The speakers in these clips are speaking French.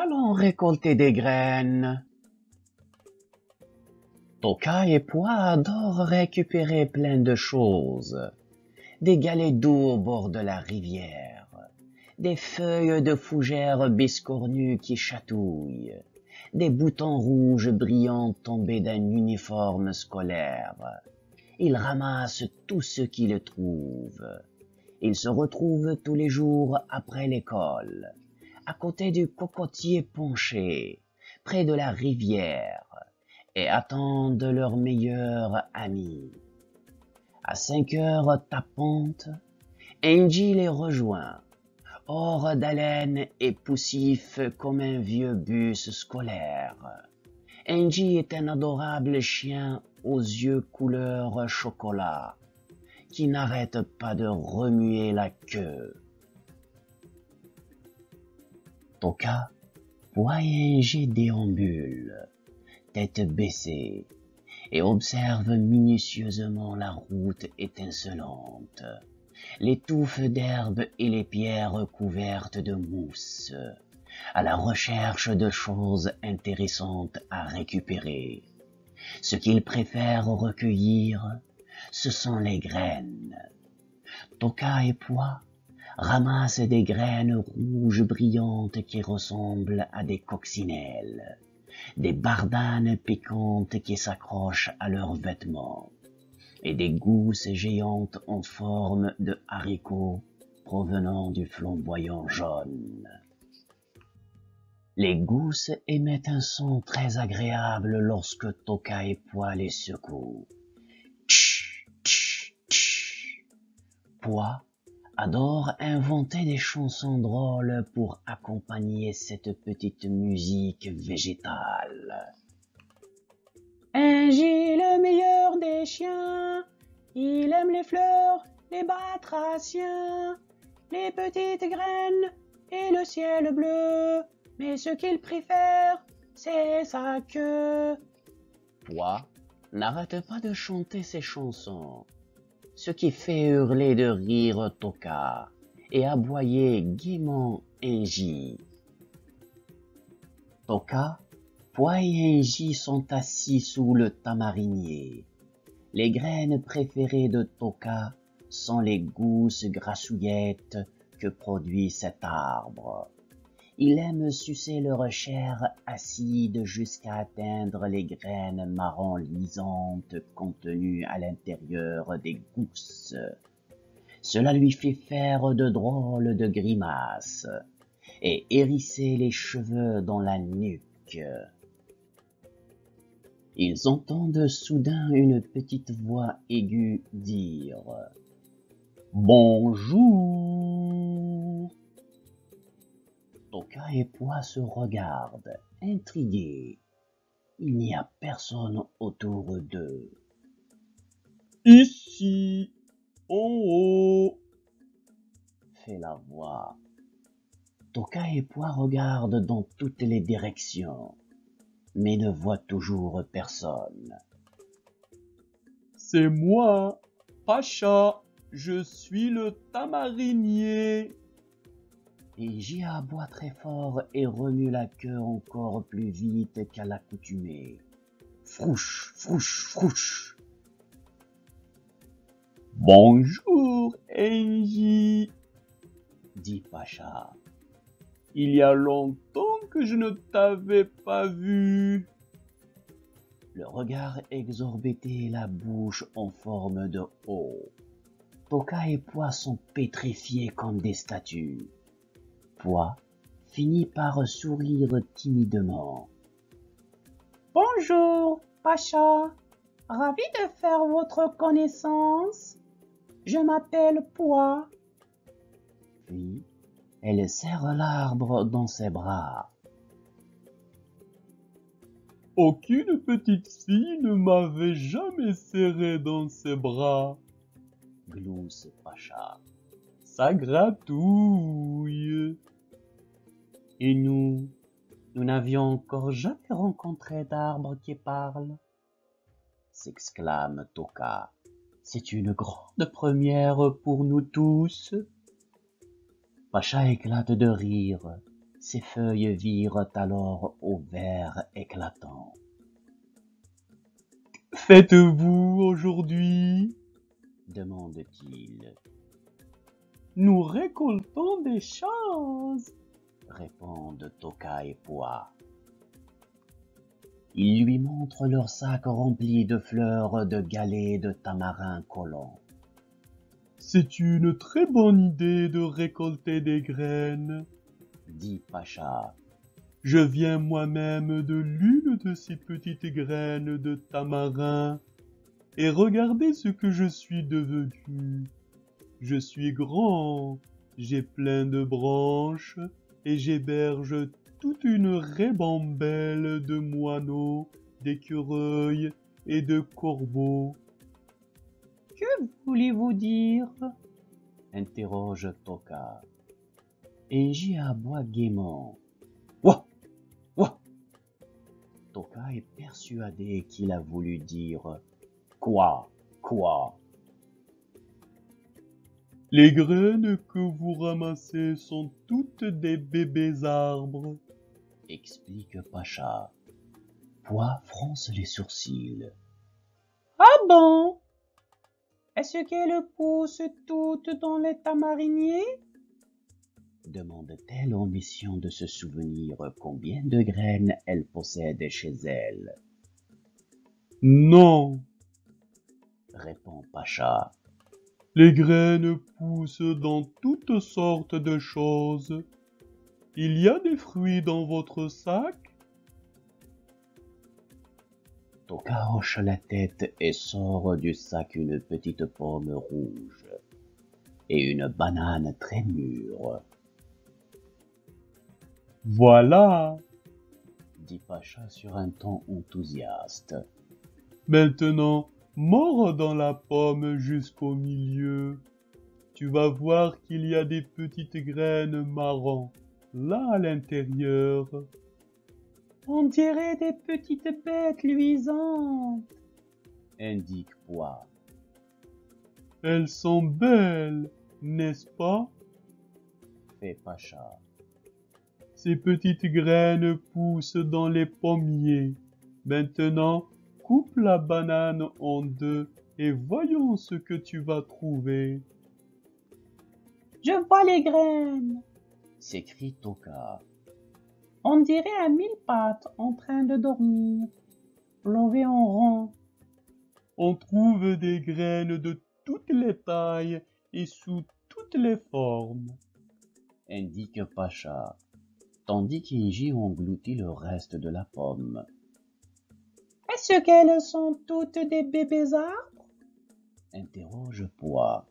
Allons récolter des graines. Toka et Pois adorent récupérer plein de choses. Des galets d'eau au bord de la rivière, des feuilles de fougères biscornues qui chatouillent, des boutons rouges brillants tombés d'un uniforme scolaire. Ils ramassent tout ce qu'ils trouvent. Ils se retrouvent tous les jours après l'école, à côté du cocotier penché, près de la rivière, et attendent leur meilleur ami. À 5 heures tapantes, Angie les rejoint, hors d'haleine et poussif comme un vieux bus scolaire. Angie est un adorable chien aux yeux couleur chocolat, qui n'arrête pas de remuer la queue. Toka, Pois et Angie déambulent, tête baissée, et observe minutieusement la route étincelante, les touffes d'herbe et les pierres couvertes de mousse, à la recherche de choses intéressantes à récupérer. Ce qu'ils préfèrent recueillir, ce sont les graines. Toka et Pois ramassent des graines rouges brillantes qui ressemblent à des coccinelles, des bardanes piquantes qui s'accrochent à leurs vêtements, et des gousses géantes en forme de haricots provenant du flamboyant jaune. Les gousses émettent un son très agréable lorsque Toka et Pois les secouent. Tch, tch, tch. Pois adore inventer des chansons drôles pour accompagner cette petite musique végétale. Angie, le meilleur des chiens, il aime les fleurs, les batraciens, les petites graines et le ciel bleu, mais ce qu'il préfère, c'est sa queue. Pois n'arrête pas de chanter ses chansons, ce qui fait hurler de rire Toka et aboyer gaiement Angie. Toka, Pois et Angie sont assis sous le tamarinier. Les graines préférées de Toka sont les gousses grassouillettes que produit cet arbre. Il aime sucer leur chair acide jusqu'à atteindre les graines marron lisantes contenues à l'intérieur des gousses. Cela lui fait faire de drôles de grimaces et hérisser les cheveux dans la nuque. Ils entendent soudain une petite voix aiguë dire « Bonjour !» Toka et Pois se regardent, intrigués. Il n'y a personne autour d'eux. « Ici, en haut !» fait la voix. Toka et Pois regardent dans toutes les directions, mais ne voient toujours personne. « C'est moi, Pacha, je suis le tamarinier !» Angie aboie très fort et remue la queue encore plus vite qu'à l'accoutumée. Frouche, frouche, frouche. « Bonjour, Angie, dit Pacha. Il y a longtemps que je ne t'avais pas vu. Le regard exorbité et la bouche en forme de O. Toka et Pois sont pétrifiés comme des statues. Pois finit par sourire timidement. « Bonjour, Pacha. Ravi de faire votre connaissance. Je m'appelle Pois. » Puis, elle serre l'arbre dans ses bras. « Aucune petite fille ne m'avait jamais serré dans ses bras, » glousse Pacha. « Ça gratouille. » Et nous n'avions encore jamais rencontré d'arbre qui parle, s'exclame Toka. C'est une grande première pour nous tous. Pacha éclate de rire. Ses feuilles virent alors au vert éclatant. « Faites-vous aujourd'hui ?» demande-t-il. « Nous récoltons des choses, » répondent Toka et Pois. Ils lui montrent leurs sacs remplis de fleurs de galets de tamarin collants. « C'est une très bonne idée de récolter des graines, » dit Pacha. « Je viens moi-même de l'une de ces petites graines de tamarin, et regardez ce que je suis devenu. Je suis grand, j'ai plein de branches, et j'héberge toute une ribambelle de moineaux, d'écureuils et de corbeaux. »« Que voulez-vous dire ?» interroge Toka. Enji aboie gaiement. Ouah! Ouah! Toka est persuadé qu'il a voulu dire quoi? Les graines que vous ramassez sont toutes des bébés arbres, explique Pacha. Pois fronce les sourcils. Ah bon? Est-ce qu'elles poussent toutes dans les tamariniers? Demande-t-elle en essayant de se souvenir combien de graines elle possède chez elle. Non, répond Pacha. Les graines poussent dans toutes sortes de choses. Il y a des fruits dans votre sac? Toka hoche la tête et sort du sac une petite pomme rouge et une banane très mûre. Voilà, dit Pacha sur un ton enthousiaste. Maintenant, mords dans la pomme jusqu'au milieu. Tu vas voir qu'il y a des petites graines marron, là à l'intérieur. On dirait des petites bêtes luisantes, indique Pois. Elles sont belles, n'est-ce pas? Fait Pacha. Ces petites graines poussent dans les pommiers. Maintenant, coupe la banane en deux et voyons ce que tu vas trouver. Je vois les graines, s'écrie Toka. On dirait un mille-pattes en train de dormir, levées en rond. On trouve des graines de toutes les tailles et sous toutes les formes, indique Pacha, tandis qu'Enji engloutit le reste de la pomme. Est-ce qu'elles sont toutes des bébés arbres? Interroge Pois.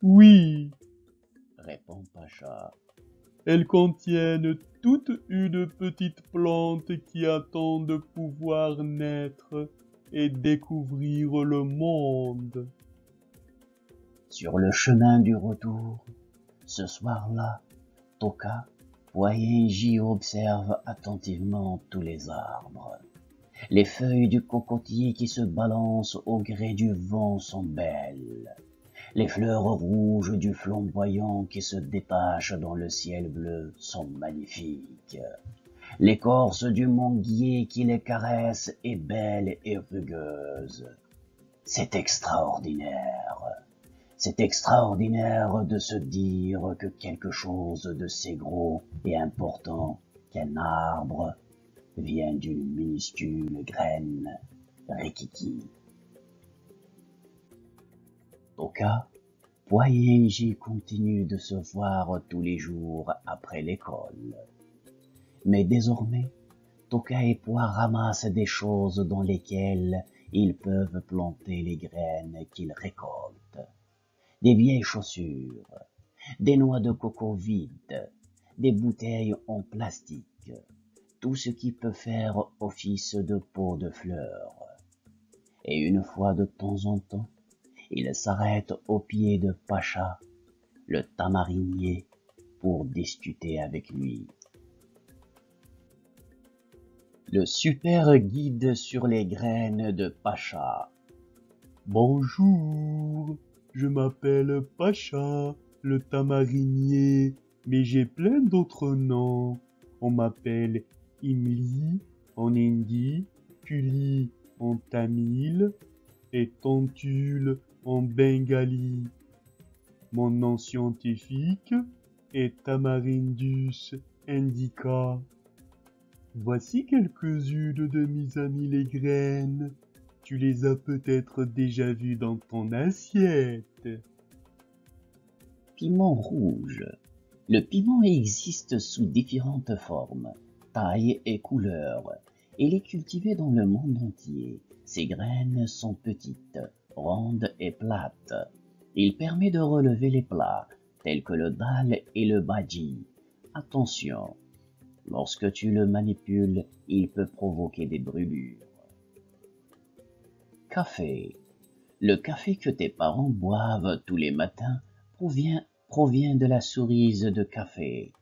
Oui, répond Pacha. Elles contiennent toute une petite plante qui attend de pouvoir naître et découvrir le monde. Sur le chemin du retour, ce soir-là, Toka, Pois et Enji observent attentivement tous les arbres. Les feuilles du cocotier qui se balancent au gré du vent sont belles. Les fleurs rouges du flamboyant qui se détachent dans le ciel bleu sont magnifiques. L'écorce du manguier qui les caresse est belle et rugueuse. C'est extraordinaire. C'est extraordinaire de se dire que quelque chose de si gros et important qu'un arbre vient d'une minuscule graine rikiki. Toka, Pois et Enji continuent de se voir tous les jours après l'école. Mais désormais, Toka et Pois ramassent des choses dans lesquelles ils peuvent planter les graines qu'ils récoltent. Des vieilles chaussures, des noix de coco vides, des bouteilles en plastique, tout ce qui peut faire office de pot de fleurs. Et une fois de temps en temps, il s'arrête au pied de Pacha, le tamarinier, pour discuter avec lui. Le super guide sur les graines de Pacha. Bonjour, je m'appelle Pacha, le tamarinier, Mais j'ai plein d'autres noms. On m'appelle Imli en hindi, Kuli en tamil et Tantule en bengali. Mon nom scientifique est Tamarindus indica. Voici quelques-unes de mes amis les graines. Tu les as peut-être déjà vues dans ton assiette. Piment rouge. Le piment existe sous différentes formes, tailles et couleurs. Il est cultivé dans le monde entier. Ses graines sont petites, rondes et plates. Il permet de relever les plats, tels que le dal et le bhaji. Attention, lorsque tu le manipules, il peut provoquer des brûlures. Café. Le café que tes parents boivent tous les matins provient de la cerise de café,